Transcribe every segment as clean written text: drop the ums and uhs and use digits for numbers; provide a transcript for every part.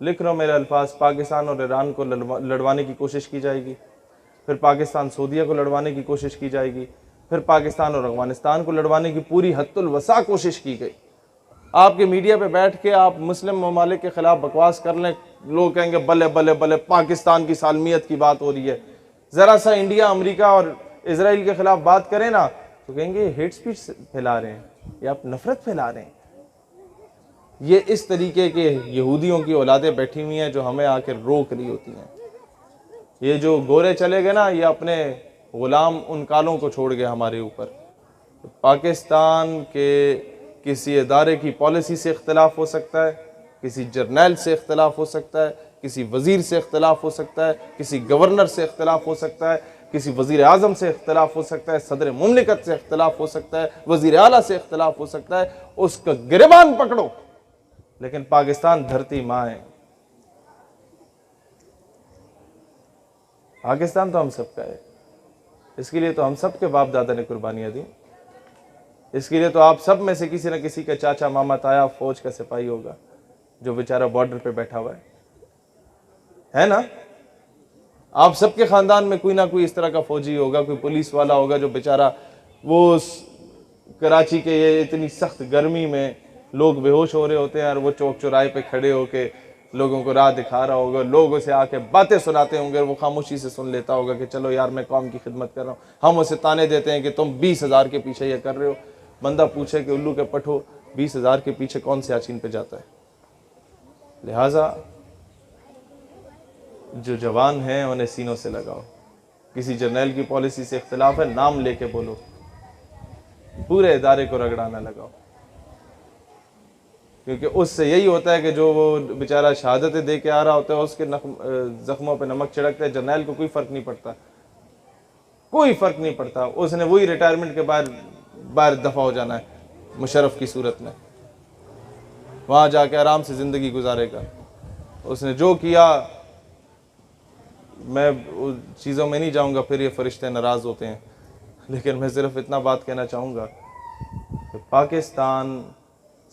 लिख रहा हूँ मेरे अल्फाज, पाकिस्तान और ईरान को लड़वाने की कोशिश की जाएगी, फिर पाकिस्तान सऊदीया को लड़वाने की कोशिश की जाएगी, फिर पाकिस्तान और अफगानिस्तान को लड़वाने की पूरी हद्दुल वसा कोशिश की गई। आपके मीडिया पे बैठ के आप मुस्लिम ममालिक के खिलाफ बकवास कर लें, लोग कहेंगे बल्ले बल्ले बल्ले पाकिस्तान की सालमियत की बात हो रही है। ज़रा सा इंडिया, अमेरिका और इसराइल के खिलाफ बात करें ना तो कहेंगे हेट स्पीच फैला रहे हैं, या आप नफरत फैला रहे हैं। ये इस तरीके के यहूदियों की औलादें बैठी हुई हैं जो हमें आकर रोक रही होती हैं। ये जो गोरे चले गए ना, ये अपने गुलाम उन कालों को छोड़ गए हमारे ऊपर। पाकिस्तान के किसी इदारे की पॉलिसी से इख्तलाफ हो सकता है, किसी जर्नैल से इख्तलाफ हो सकता है, किसी वज़ीर से इख्तलाफ हो सकता है, किसी गवर्नर से इख्तलाफ हो सकता है, किसी वज़ीर आज़म से इख्तलाफ हो सकता है, सदर मुमलिकत से इख्तलाफ हो सकता है, वज़ीर आला से इख्तलाफ हो सकता है। उसका गिरबान पकड़ो, लेकिन पाकिस्तान धरती माँ है। पाकिस्तान तो हम सबका है, इसके लिए तो हम सब के बाप दादा ने कुर्बानियाँ दी। इसके लिए तो आप सब में से किसी न किसी का चाचा मामा ताया फौज का सिपाही होगा जो बेचारा बॉर्डर पे बैठा हुआ है ना। आप सबके खानदान में कोई ना कोई इस तरह का फौजी होगा, कोई पुलिस वाला होगा जो बेचारा वो कराची के ये इतनी सख्त गर्मी में लोग बेहोश हो रहे होते हैं और वो चौक चौराहे पे खड़े होके लोगों को राह दिखा रहा होगा, लोगों से आके बातें सुनाते होंगे, वो खामोशी से सुन लेता होगा कि चलो यार मैं कौम की खिदमत कर रहा हूँ। हम उसे ताने देते हैं कि तुम 20,000 के पीछे ये कर रहे हो। बंदा पूछे कि उल्लू के पठो 20,000 के पीछे कौन से याचीन पे जाता है। लिहाजा जो जवान हैं उन्हें सीनों से लगाओ। किसी जर्नैल की पॉलिसी से इख्तलाफ है, नाम लेके बोलो, पूरे इदारे को रगड़ाना लगाओ, क्योंकि उससे यही होता है कि जो वो बेचारा शहादतें दे के आ रहा होता है उसके जख्मों पे नमक छिड़कता है। जर्नैल को कोई फ़र्क नहीं पड़ता, कोई फ़र्क नहीं पड़ता। उसने वही रिटायरमेंट के बाहर दफ़ा हो जाना है मुशर्रफ की सूरत में, वहाँ जाके आराम से ज़िंदगी गुजारेगा। उसने जो किया, मैं उस चीज़ों में नहीं जाऊँगा, फिर ये फरिश्ते नाराज़ होते हैं, लेकिन मैं सिर्फ इतना बात कहना चाहूँगा कि पाकिस्तान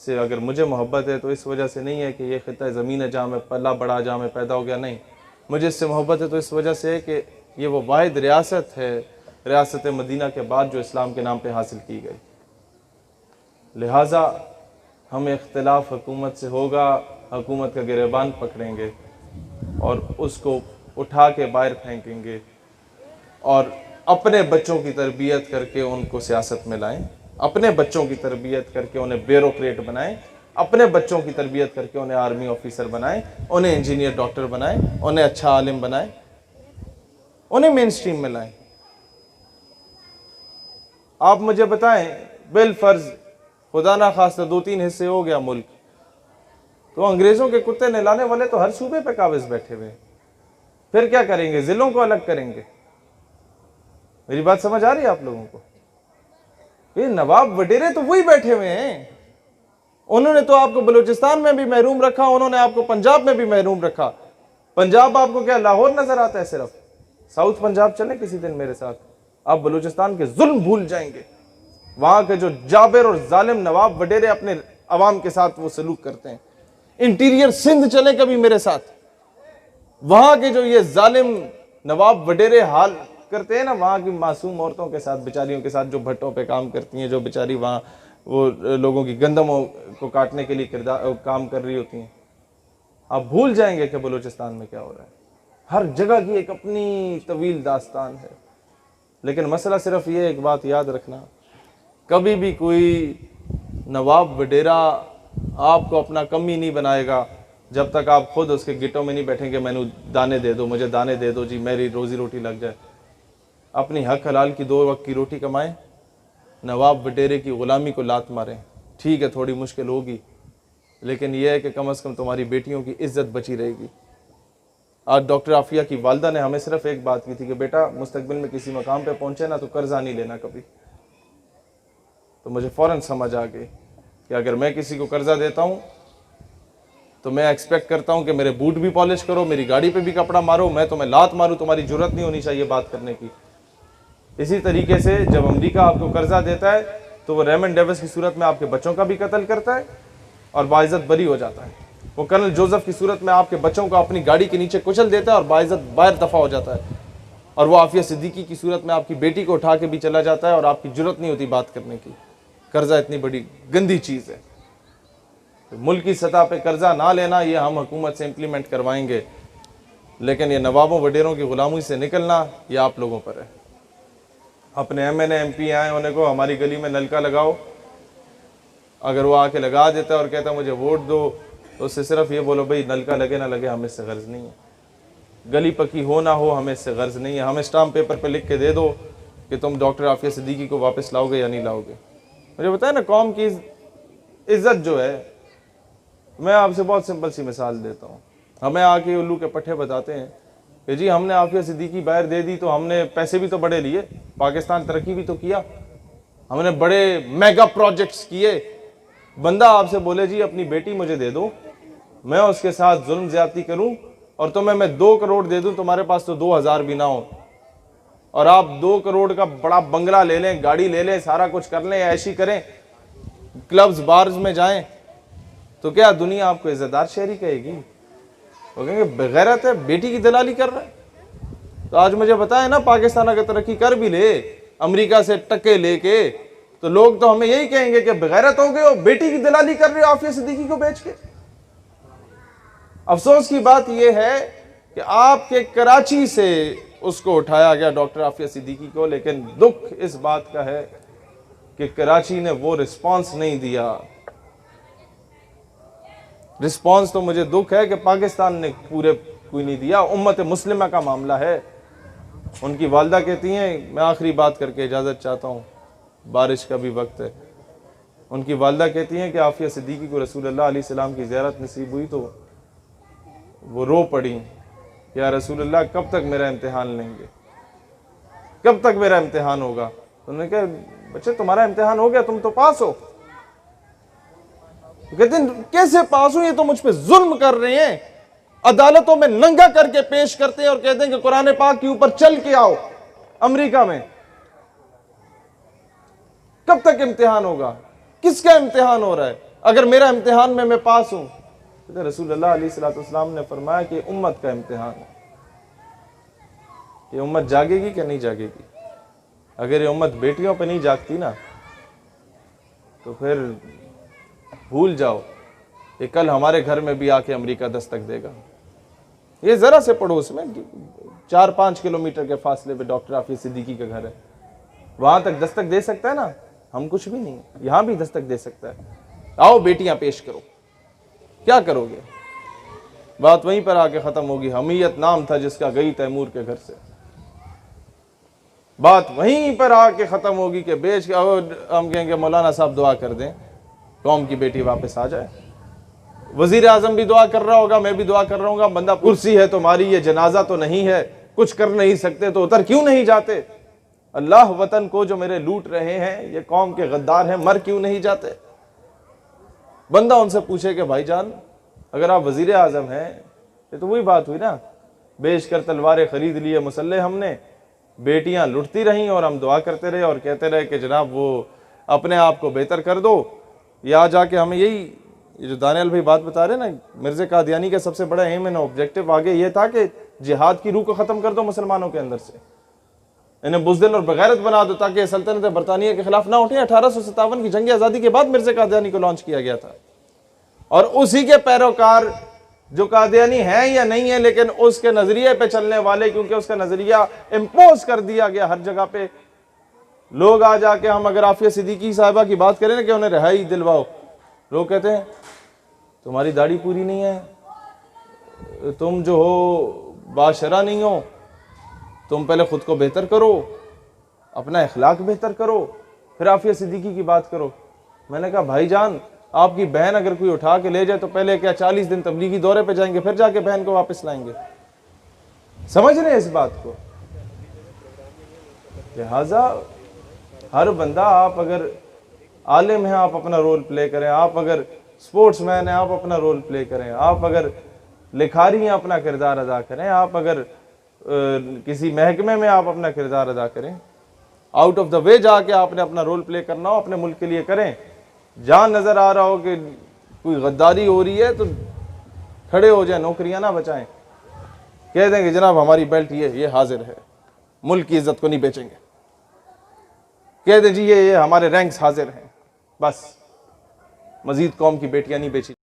से अगर मुझे मोहब्बत है तो इस वजह से नहीं है कि ये ख़िता ज़मीन है जहाँ में पल्ला बड़ा, जहाँ में पैदा हो गया, नहीं। मुझे इससे मोहब्बत है तो इस वजह से है कि ये वो वाहिद रियासत है, रियासत मदीना के बाद, जो इस्लाम के नाम पे हासिल की गई। लिहाजा हम इख्तिलाफ हुकूमत से होगा, हुकूमत का गिरबान पकड़ेंगे और उसको उठा के बाहर फेंकेंगे और अपने बच्चों की तरबियत करके उनको सियासत में लाएं, अपने बच्चों की तरबियत करके उन्हें ब्यूरोक्रेट बनाएं, अपने बच्चों की तरबियत करके उन्हें आर्मी ऑफिसर बनाएं, उन्हें इंजीनियर डॉक्टर बनाएं, उन्हें अच्छा आलिम बनाएं, उन्हें मेन स्ट्रीम में लाएं। आप मुझे बताएं, बिल फर्ज खुदा ना खास्ता 2-3 हिस्से हो गया मुल्क, तो अंग्रेज़ों के कुत्ते नहलाने वाले तो हर सूबे पे काबिज बैठे हुए, फिर क्या करेंगे? ज़िलों को अलग करेंगे। मेरी बात समझ आ रही है आप लोगों को? ये नवाब वडेरे तो वही बैठे हुए हैं। उन्होंने तो आपको बलूचिस्तान में भी महरूम रखा, उन्होंने आपको पंजाब में भी महरूम रखा। पंजाब आपको क्या लाहौर नजर आता है सिर्फ? साउथ पंजाब चले किसी दिन मेरे साथ, आप बलूचिस्तान के जुल्म भूल जाएंगे। वहां के जो जाबिर और जालिम नवाब वडेरे अपने अवाम के साथ वो सलूक करते हैं। इंटीरियर सिंध चले कभी मेरे साथ, वहां के जो ये जालिम नवाब वडेरे हाल करते हैं ना, वहाँ की मासूम औरतों के साथ, बेचारियों के साथ, जो भट्टों पे काम करती हैं, जो बेचारी वहाँ वो लोगों की गंदमों को काटने के लिए काम कर रही होती हैं। आप भूल जाएंगे कि बलूचिस्तान में क्या हो रहा है। हर जगह की एक अपनी तवील दास्तान है। लेकिन मसला सिर्फ ये, एक बात याद रखना, कभी भी कोई नवाब वडेरा आपको अपना कमी नहीं बनाएगा जब तक आप खुद उसके गिटों में नहीं बैठेंगे, मैंने दाने दे दो, मुझे दाने दे दो जी, मेरी रोजी रोटी लग जाए। अपनी हक हलाल की 2 वक्त की रोटी कमाएं, नवाब वडेरे की ग़ुलामी को लात मारें। ठीक है, थोड़ी मुश्किल होगी, लेकिन यह है कि कम से कम तुम्हारी बेटियों की इज्जत बची रहेगी। आज डॉक्टर आफिया की वालदा ने हमें सिर्फ एक बात की थी कि बेटा मुस्तकबिल में किसी मकाम पे पहुंचे ना तो कर्जा नहीं लेना कभी। तो मुझे फ़ौरन समझ आ गई कि अगर मैं किसी को कर्जा देता हूँ तो मैं एक्सपेक्ट करता हूँ कि मेरे बूट भी पॉलिश करो, मेरी गाड़ी पे भी कपड़ा मारो, मैं तुम्हें लात मारूँ, तुम्हारी जरूरत नहीं होनी चाहिए बात करने की। इसी तरीके से जब अमेरिका आपको कर्जा देता है तो वो रेमंड डेविस की सूरत में आपके बच्चों का भी कत्ल करता है और बाइज्जत बरी हो जाता है। वो कर्नल जोसेफ की सूरत में आपके बच्चों को अपनी गाड़ी के नीचे कुचल देता है और बाइज्जत बाहर दफा हो जाता है। और वो आफिया सिद्दीकी की सूरत में आपकी बेटी को उठा के भी चला जाता है और आपकी जरूरत नहीं होती बात करने की। कर्जा इतनी बड़ी गंदी चीज़ है। तो मुल्क की सतह पे कर्जा ना लेना ये हम हुकूमत से इम्प्लीमेंट करवाएंगे, लेकिन ये नवाबों वडेरों की गुलामी से निकलना ये आप लोगों पर है। अपने MNA MP आए उन्हें को हमारी गली में नलका लगाओ, अगर वो आके लगा देता है और कहता है मुझे वोट दो, तो उससे सिर्फ ये बोलो भाई नलका लगे ना लगे हमें इससे गर्ज नहीं है, गली पक्की हो ना हो हमें इससे गर्ज नहीं है, हमें स्टाम्प पेपर पे लिख के दे दो कि तुम डॉक्टर आफिया सिद्दीकी को वापस लाओगे या नहीं लाओगे। मुझे बताया ना, कौम की इज्जत जो है, मैं आपसे बहुत सिंपल सी मिसाल देता हूँ। हमें आके उल्लू के पट्टे बताते हैं कि जी हमने आफिया सिद्दीकी बाहर दे दी तो हमने पैसे भी तो बड़े लिए, पाकिस्तान तरक्की भी तो किया, हमने बड़े मेगा प्रोजेक्ट्स किए। बंदा आपसे बोले जी अपनी बेटी मुझे दे दो, मैं उसके साथ जुल्म ज्यादती करूं और तुम्हें मैं 2 करोड़ दे दूं, तुम्हारे पास तो 2000 भी ना हो, और आप 2 करोड़ का बड़ा बंगला ले लें, गाड़ी ले लें, सारा कुछ कर लें, ऐशी करें, क्लब्स बार्स में जाएं, तो क्या दुनिया आपको इज्जतदार शहरी कहेगी? वो कहेंगे बेगैरत है, बेटी की दलाली कर रहा है। तो आज मुझे बताएं ना, पाकिस्तान अगर तरक्की कर भी ले अमेरिका से टक्के लेके, तो लोग तो हमें यही कहेंगे कि बेगैरत हो गए हो, बेटी की दलाली कर रहे हो आफिया सिद्दीकी को बेच के। अफसोस की बात यह है कि आपके कराची से उसको उठाया गया डॉक्टर आफिया सिद्दीकी को, लेकिन दुख इस बात का है कि कराची ने वो रिस्पांस नहीं दिया। रिस्पांस तो मुझे दुख है कि पाकिस्तान ने पूरे कोई नहीं दिया। उम्मत मुस्लिमा का मामला है। उनकी वालदा कहती हैं, मैं आखिरी बात करके इजाज़त चाहता हूँ, बारिश का भी वक्त है। उनकी वालदा कहती हैं कि आफिया सिद्दीकी को रसूलुल्लाह अलैहि सलाम की ज़ियारत नसीब हुई तो वो रो पड़ी, या रसूलुल्लाह कब तक मेरा इम्तिहान लेंगे, कब तक मेरा इम्तिहान होगा? तो उन्होंने कहा बच्चे तुम्हारा इम्तिहान हो गया, तुम तो पास हो। तो कहते हैं कैसे पास हो, ये तो मुझ पे जुल्म कर रहे हैं, अदालतों में नंगा करके पेश करते हैं और कहते हैं कि कुरान पाक के ऊपर चल के आओ अमेरिका में। कब तक इम्तिहान होगा? किसका इम्तिहान हो रहा है? अगर मेरा इम्तिहान में मैं पास हूं, तो रसूलुल्लाह अलैहिस्सलाम ने फरमाया कि उम्मत का इम्तिहान है, ये उम्मत जागेगी कि नहीं जागेगी। अगर ये उम्मत बेटियों पे नहीं जागती ना, तो फिर भूल जाओ कि कल हमारे घर में भी आके अमेरिका दस्तक देगा। ये जरा से पड़ोस में 4-5 किलोमीटर के फासले पे डॉक्टर आफिया सिद्दीकी का घर है, वहां तक दस्तक दे सकता है ना। हम कुछ भी नहीं, यहां भी दस्तक दे सकता है। आओ बेटियां पेश करो, क्या करोगे? बात वहीं पर आके खत्म होगी। हमीयत नाम था जिसका गई तैमूर के घर से, बात वहीं पर आके खत्म होगी कि बेच के हम कहेंगे मौलाना साहब दुआ कर दें कौम की बेटी वापस आ जाए। वजीर आजम भी दुआ कर रहा होगा, मैं भी दुआ कर रहा हूँ। बंदा कुर्सी है तुम्हारी, ये जनाजा तो नहीं है, कुछ कर नहीं सकते तो उतर क्यों नहीं जाते? अल्लाह वतन को जो मेरे लूट रहे हैं, ये कौम के गद्दार हैं, मर क्यों नहीं जाते? बंदा उनसे पूछे कि भाईजान अगर आप वजीर आजम हैं, ये तो वही बात हुई ना, बेच कर तलवारें खरीद लिए मुसल्ले हमने, बेटियां लुटती रहीं और हम दुआ करते रहे और कहते रहे कि जनाब वो अपने आप को बेहतर कर दो। या जाके हमें यही, ये जो दानियाल भाई बात बता रहे ना, मिर्ज़ा कादियानी का सबसे बड़ा एम एंड ऑब्जेक्टिव आगे ये था कि जिहाद की रूह को ख़त्म कर दो मुसलमानों के अंदर से, इन्हें बुज़दिल और बगैरत बना दो ताकि सल्तनत बरतानिया के खिलाफ ना उठे। 1857 की जंग आज़ादी के बाद मिर्ज़ा कादियानी को लॉन्च किया गया था, और उसी के पैरोकार जो कादियानी है या नहीं है, लेकिन उसके नजरिए पे चलने वाले, क्योंकि उसका नजरिया इम्पोज कर दिया गया हर जगह पे। लोग आ जाके, हम अगर आफिया सिद्दीकी साहिबा की बात करें ना कि उन्हें रिहाई दिलवाओ, लोग कहते हैं तुम्हारी दाढ़ी पूरी नहीं है, तुम जो हो बाशरा नहीं हो, तुम पहले खुद को बेहतर करो, अपना इखलाक बेहतर करो, फिर आफिया सिद्दीकी की बात करो। मैंने कहा भाईजान, आपकी बहन अगर कोई उठा के ले जाए तो पहले क्या 40 दिन तबलीगी दौरे पे जाएंगे, फिर जाके बहन को वापस लाएंगे? समझ रहे हैं इस बात को? लिहाजा हर बंदा, आप अगर आलिम हैं आप अपना रोल प्ले करें, आप अगर स्पोर्ट्समैन हैं आप अपना रोल प्ले करें, आप अगर लिखारी हैं अपना किरदार अदा करें, आप अगर किसी महकमे में आप अपना किरदार अदा करें, आउट ऑफ द वे जाके आपने अपना रोल प्ले करना हो, अपने मुल्क के लिए करें। जहाँ नज़र आ रहा हो कि कोई गद्दारी हो रही है तो खड़े हो जाए, नौकरियां ना बचाएं, कह देंगे जनाब हमारी बेल्ट ये हाजिर है, मुल्क की इज्जत को नहीं बेचेंगे, कह दें जी ये हमारे रैंक्स हाजिर हैं, बस मजीद कौम की बेटियां नहीं बेची।